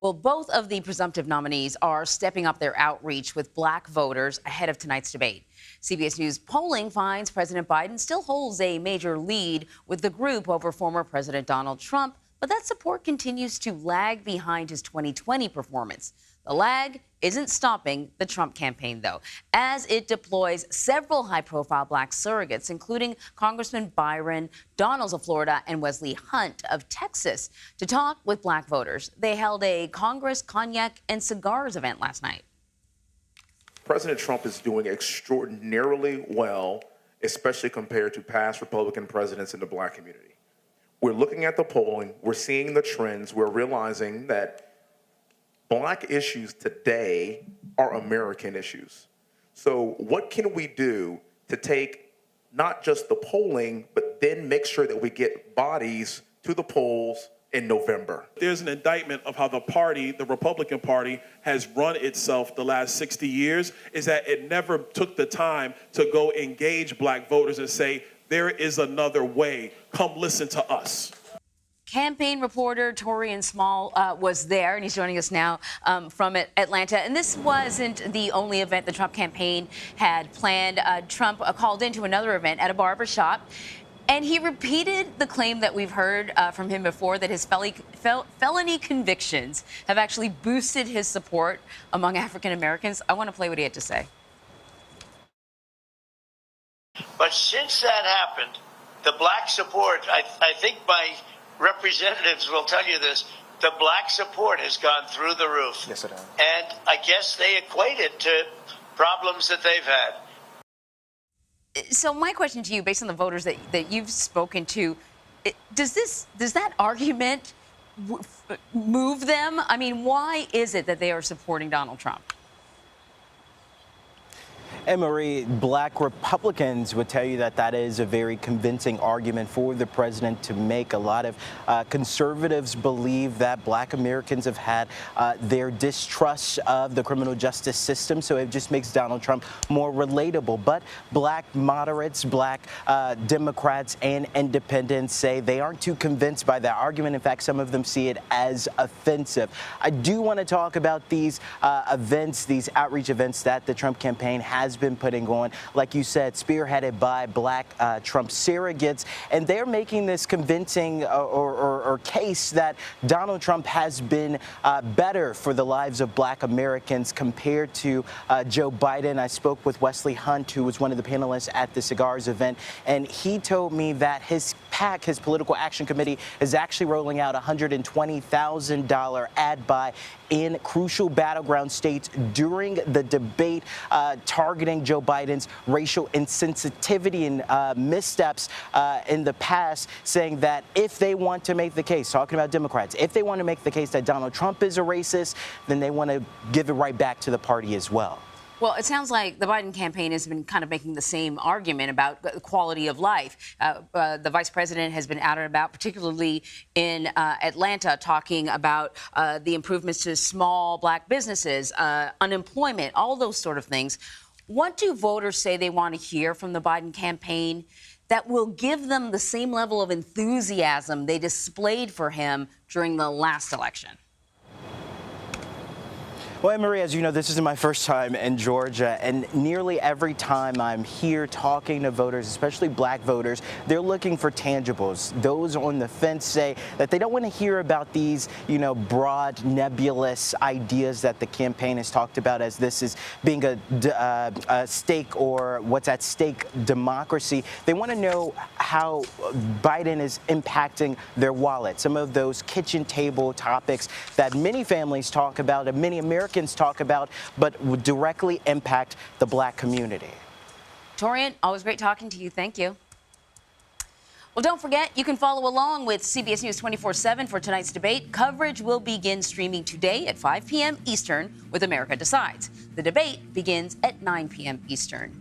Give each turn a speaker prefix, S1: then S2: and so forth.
S1: Well, both of the presumptive nominees are stepping up their outreach with black voters ahead of tonight's debate. CBS News polling finds President Biden still holds a major lead with the group over former President Donald Trump, but that support continues to lag behind his 2020 performance. The lag isn't stopping the Trump campaign, though, as it deploys several high-profile black surrogates, including Congressman Byron Donalds of Florida and Wesley Hunt of Texas, to talk with black voters. They held a Congress Cognac and Cigars event last night.
S2: President Trump is doing extraordinarily well, especially compared to past Republican presidents in the black community. We're looking at the polling, we're seeing the trends, we're realizing that black issues today are American issues. So what can we do to take not just the polling, but then make sure that we get bodies to the polls in November?
S3: There's an indictment of how the party, the Republican Party, has run itself the last 60 years, is that it never took the time to go engage black voters and say, there is another way. Come listen to us.
S1: Campaign reporter Taurean Small was there, and he's joining us now from Atlanta. And this wasn't the only event the Trump campaign had planned. Trump called into another event at a barbershop, and he repeated the claim that we've heard from him before, that his felony convictions have actually boosted his support among African Americans. I want to play what he had to say.
S4: But since that happened, the black support, I think my representatives will tell you this, the black support has gone through the roof.
S2: Yes, it has.
S4: And I guess they equate it to problems that they've had.
S1: So my question to you, based on the voters that you've spoken to, does that argument move them? I mean, why is it that they are supporting Donald Trump?
S5: And Marie, black Republicans would tell you that that is a very convincing argument for the president to make. A lot of conservatives believe that black Americans have had their distrust of the criminal justice system, so it just makes Donald Trump more relatable. But black moderates, black Democrats and independents say they aren't too convinced by that argument. In fact, some of them see it as offensive. I do want to talk about these events, these outreach events that the Trump campaign has been putting on, like you said, spearheaded by black Trump surrogates, and they're making this convincing or case that Donald Trump has been better for the lives of black Americans compared to Joe Biden. I spoke with Wesley Hunt, who was one of the panelists at the Cigars event, and he told me that his PAC, his Political Action Committee, is actually rolling out a $120,000 ad buy in crucial battleground states during the debate, targeting Joe Biden's racial insensitivity and missteps in the past, saying that if they want to make the case, talking about Democrats, if they want to make the case that Donald Trump is a racist, then they want to give it right back to the party as well.
S1: Well, it sounds like the Biden campaign has been kind of making the same argument about the quality of life. The vice president has been out and about, particularly in Atlanta, talking about the improvements to small black businesses, unemployment, all those sort of things. What do voters say they want to hear from the Biden campaign that will give them the same level of enthusiasm they displayed for him during the last election?
S5: Well, Anne-Marie, as you know, this isn't my first time in Georgia, and nearly every time I'm here talking to voters, especially black voters, they're looking for tangibles. Those on the fence say that they don't want to hear about these, broad, nebulous ideas that the campaign has talked about as this is being a stake or what's at stake democracy. They want to know how Biden is impacting their wallet. Some of those kitchen table topics that many families talk about and many Americans talk about, but would directly impact the black community.
S1: Taurean, always great talking to you. Thank you. Well, don't forget, you can follow along with CBS News 24/7 for tonight's debate. Coverage will begin streaming today at 5 p.m. Eastern with America Decides. The debate begins at 9 p.m. Eastern.